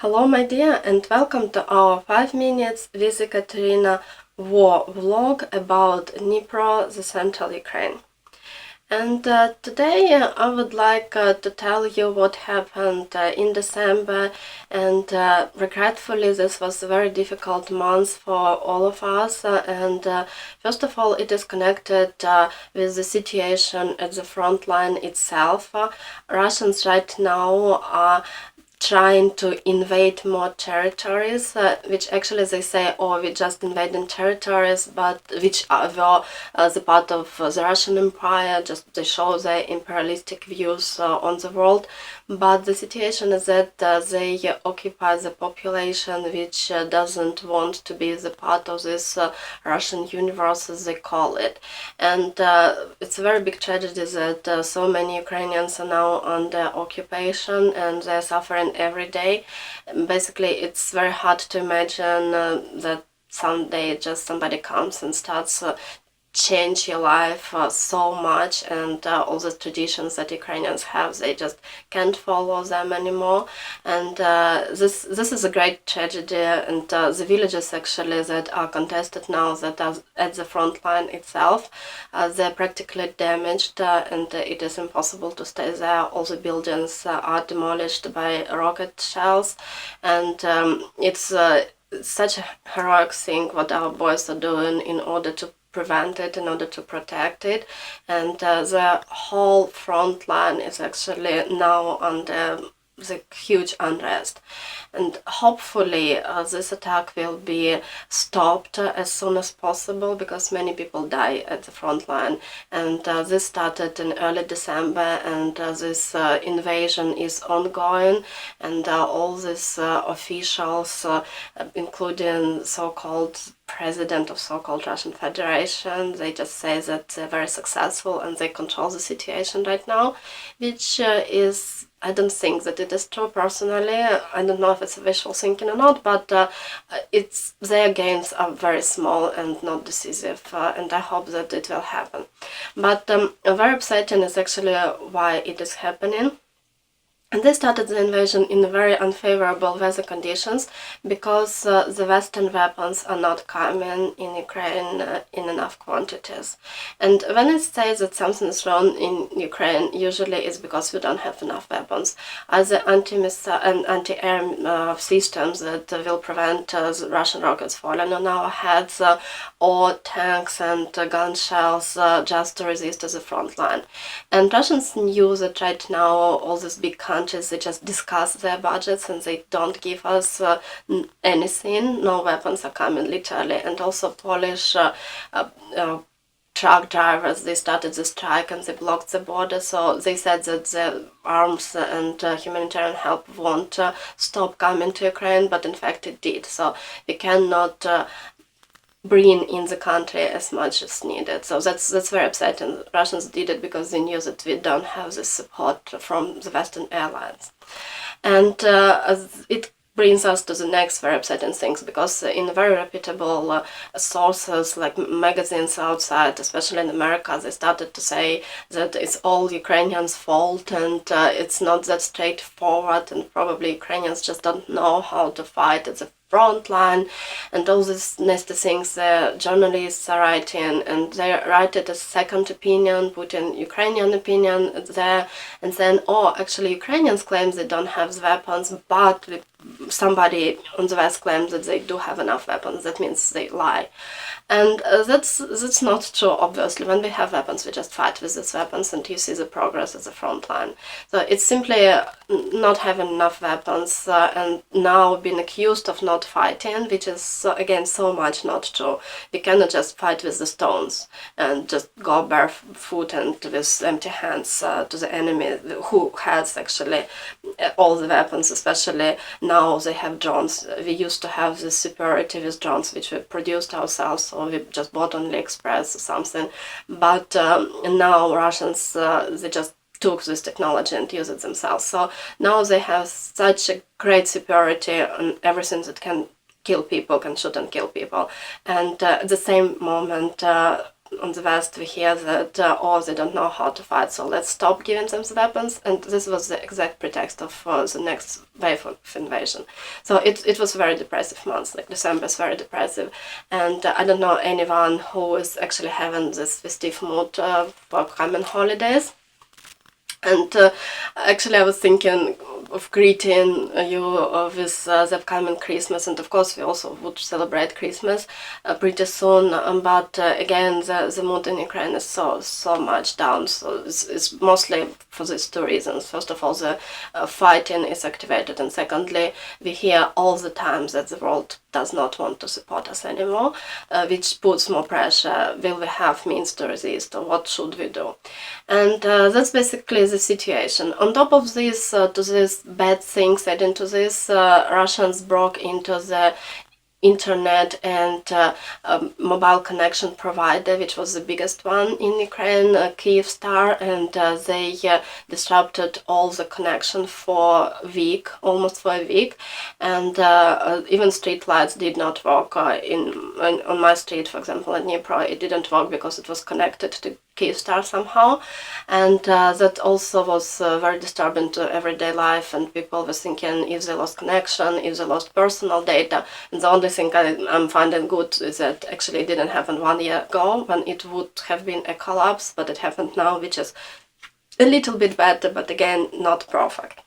Hello my dear, and welcome to our 5 minutes with Ekaterina war vlog about Dnipro, the central Ukraine. And today I would like to tell you what happened in December, and regretfully this was a very difficult month for all of us. First of all, it is connected with the situation at the front line itself. Russians right now are trying to invade more territories, which actually they say, oh, we just invading territories, but which were the part of the Russian Empire, just they show their imperialistic views on the world. But the situation is that they occupy the population which doesn't want to be the part of this Russian universe, as they call it. And it's a very big tragedy that so many Ukrainians are now under occupation and they're suffering every day. Basically, it's very hard to imagine that someday just somebody comes and starts change your life so much, and all the traditions that Ukrainians have, they just can't follow them anymore. And this is a great tragedy, and the villages actually that are contested now, that are at the front line itself, they're practically damaged, and it is impossible to stay there. All the buildings are demolished by rocket shells, and it's such a heroic thing what our boys are doing in order to prevent it, in order to protect it. And the whole front line is actually now under the huge unrest. And hopefully this attack will be stopped as soon as possible, because many people die at the front line. And this started in early December, and this invasion is ongoing, and all these officials, including so-called president of so-called Russian Federation, they just say that they're very successful and they control the situation right now, which is, I don't think that it is true personally. I don't know if it's wishful thinking or not, but their gains are very small and not decisive, and I hope that it will happen. But very upsetting is actually why it is happening. And they started the invasion in very unfavorable weather conditions, because the Western weapons are not coming in Ukraine in enough quantities. And when it says that something is wrong in Ukraine, usually it's because we don't have enough weapons. Either anti-missile and anti-air systems that will prevent the Russian rockets falling on our heads, or tanks and gun shells just to resist the front line. And Russians knew that right now all these big countries, they just discuss their budgets and they don't give us anything. No weapons are coming, literally. And also Polish truck drivers, they started the strike and they blocked the border, so they said that the arms and humanitarian help won't stop coming to Ukraine, but in fact it did. So we cannot bring in the country as much as needed. So that's very upsetting. Russians did it because they knew that we don't have the support from the Western airlines. And it brings us to the next very upsetting things, because in very reputable sources like magazines outside, especially in America, they started to say that it's all Ukrainians' fault, and it's not that straightforward, and probably Ukrainians just don't know how to fight at the front line, and all these nasty things the journalists are writing, and they write it as second opinion, putting Ukrainian opinion there, and then, oh, actually Ukrainians claim they don't have the weapons, but somebody on the West claims that they do have enough weapons. That means they lie. And that's not true, obviously. When we have weapons, we just fight with these weapons, and you see the progress at the front line. So it's simply not having enough weapons, and now being accused of not fighting, which is, again, so much not true. We cannot just fight with the stones and just go barefoot and with empty hands to the enemy, who has actually all the weapons, especially now they have drones. We used to have this superiority with drones, which we produced ourselves, or we just bought on AliExpress or something. But now Russians, they just took this technology and use it themselves. So now they have such a great superiority on everything that can kill people, can shoot and kill people. And at the same moment, on the West we hear that they don't know how to fight, so let's stop giving them the weapons, and this was the exact pretext of the next wave of invasion. So it was very depressive months, like December is very depressive, and I don't know anyone who is actually having this festive mood for coming holidays. And actually I was thinking of greeting you with the upcoming Christmas, and of course we also would celebrate Christmas pretty soon, but again the mood in Ukraine is so much down, so it's mostly for these two reasons. First of all, the fighting is activated, and secondly we hear all the time that the world does not want to support us anymore, which puts more pressure. Will we have means to resist, or what should we do? And that's basically the situation. On top of this, to this bad things adding to this, Russians broke into the internet and mobile connection provider, which was the biggest one in Ukraine, Kyivstar, and they disrupted all the connection for a week, almost for a week, and even street lights did not work. On my street, for example, in Dnipro, it didn't work because it was connected to Kyivstar somehow, and that also was very disturbing to everyday life, and people were thinking if they lost connection, if they lost personal data. And the only thing I'm finding good is that actually it didn't happen 1 year ago when it would have been a collapse, but it happened now, which is a little bit better, but again not perfect.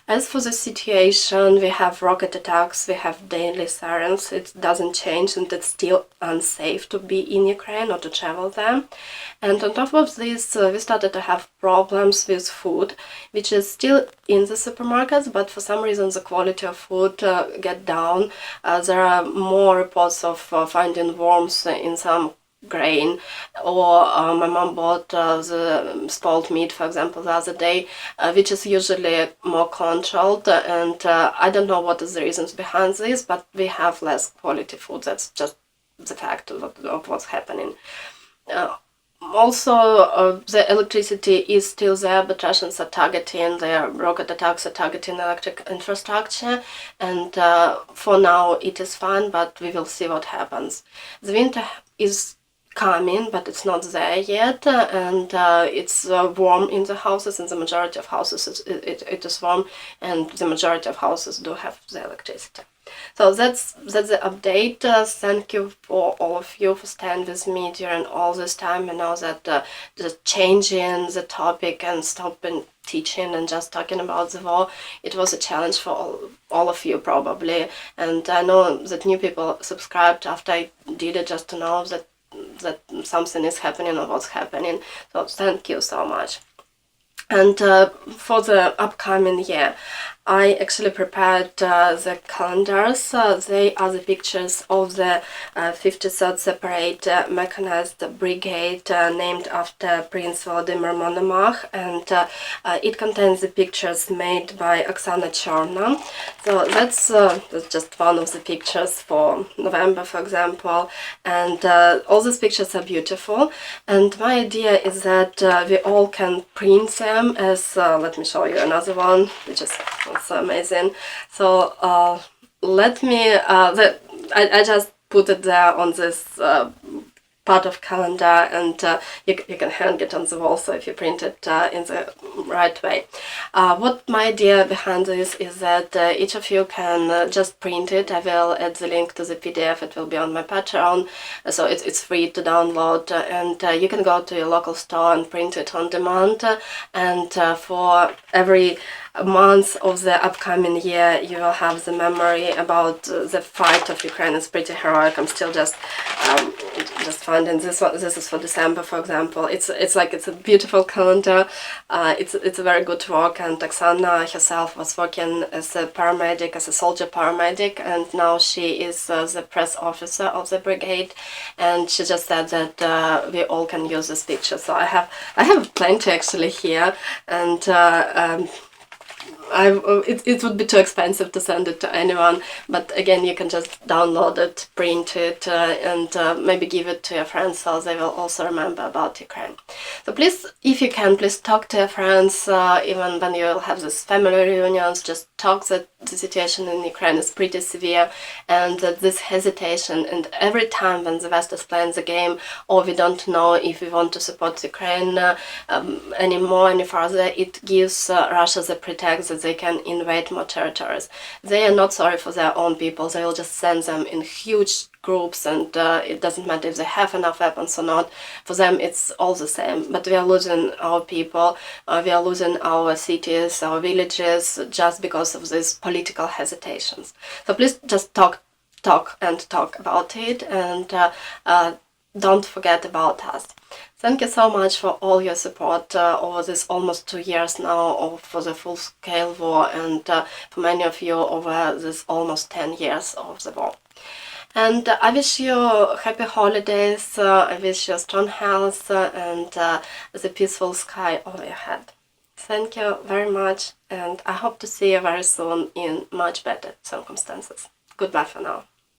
As for the situation, we have rocket attacks, we have daily sirens, it doesn't change, and it's still unsafe to be in Ukraine or to travel there. And on top of this, we started to have problems with food, which is still in the supermarkets, but for some reason the quality of food get down. There are more reports of finding worms in some grain, or my mom bought the spoiled meat, for example, the other day, which is usually more controlled, and I don't know what is the reasons behind this, but we have less quality food. That's just the fact of what's happening. Also, the electricity is still there, but Russians are targeting, their rocket attacks are targeting electric infrastructure, and for now it is fine, but we will see what happens. The winter is coming, but it's not there yet, and it's warm in the houses. In the majority of houses it is warm, and the majority of houses do have the electricity. So that's the update. Thank you for all of you for staying with me during all this time. I know that the changing the topic and stopping teaching and just talking about the war, it was a challenge for all of you probably, and I know that new people subscribed after I did it just to know that something is happening or what's happening. So thank you so much. And for the upcoming year, I actually prepared the calendars. They are the pictures of the 53rd Separate Mechanized Brigade, named after Prince Volodymyr Monomach, and it contains the pictures made by Oksana Chorna. So that's just one of the pictures for November, for example, and all these pictures are beautiful, and my idea is that we all can print them as, let me show you another one, which is also amazing. So let me, I just put it there on this part of calendar, and you can hang it on the wall, so if you print it in the right way. What my idea behind this is that each of you can just print it. I will add the link to the PDF, it will be on my Patreon, so it's free to download, and you can go to your local store and print it on demand, and for every month of the upcoming year you will have the memory about the fight of Ukraine. It's pretty heroic. I'm still just finding this one. This is for December, for example. It's a beautiful calendar. It's a very good work, and Oksana herself was working as a paramedic, as a soldier paramedic, and now she is the press officer of the brigade, and she just said that we all can use this picture. So I have plenty actually here, and it would be too expensive to send it to anyone, but again, you can just download it, print it, and maybe give it to your friends so they will also remember about Ukraine. So please, if you can, please talk to your friends, even when you will have these family reunions, just talk that the situation in Ukraine is pretty severe, and that this hesitation, and every time when the West is playing the game, or we don't know if we want to support Ukraine any further, it gives Russia the pretext that they can invade more territories. They are not sorry for their own people, they will just send them in huge groups, and it doesn't matter if they have enough weapons or not. For them it's all the same, but we are losing our people, we are losing our cities, our villages, just because of these political hesitations. So please just talk about it, and don't forget about us. Thank you so much for all your support over this almost 2 years now for the full-scale war, and for many of you over this almost 10 years of the war. And I wish you happy holidays, I wish you strong health and the peaceful sky over your head. Thank you very much, and I hope to see you very soon in much better circumstances. Goodbye for now.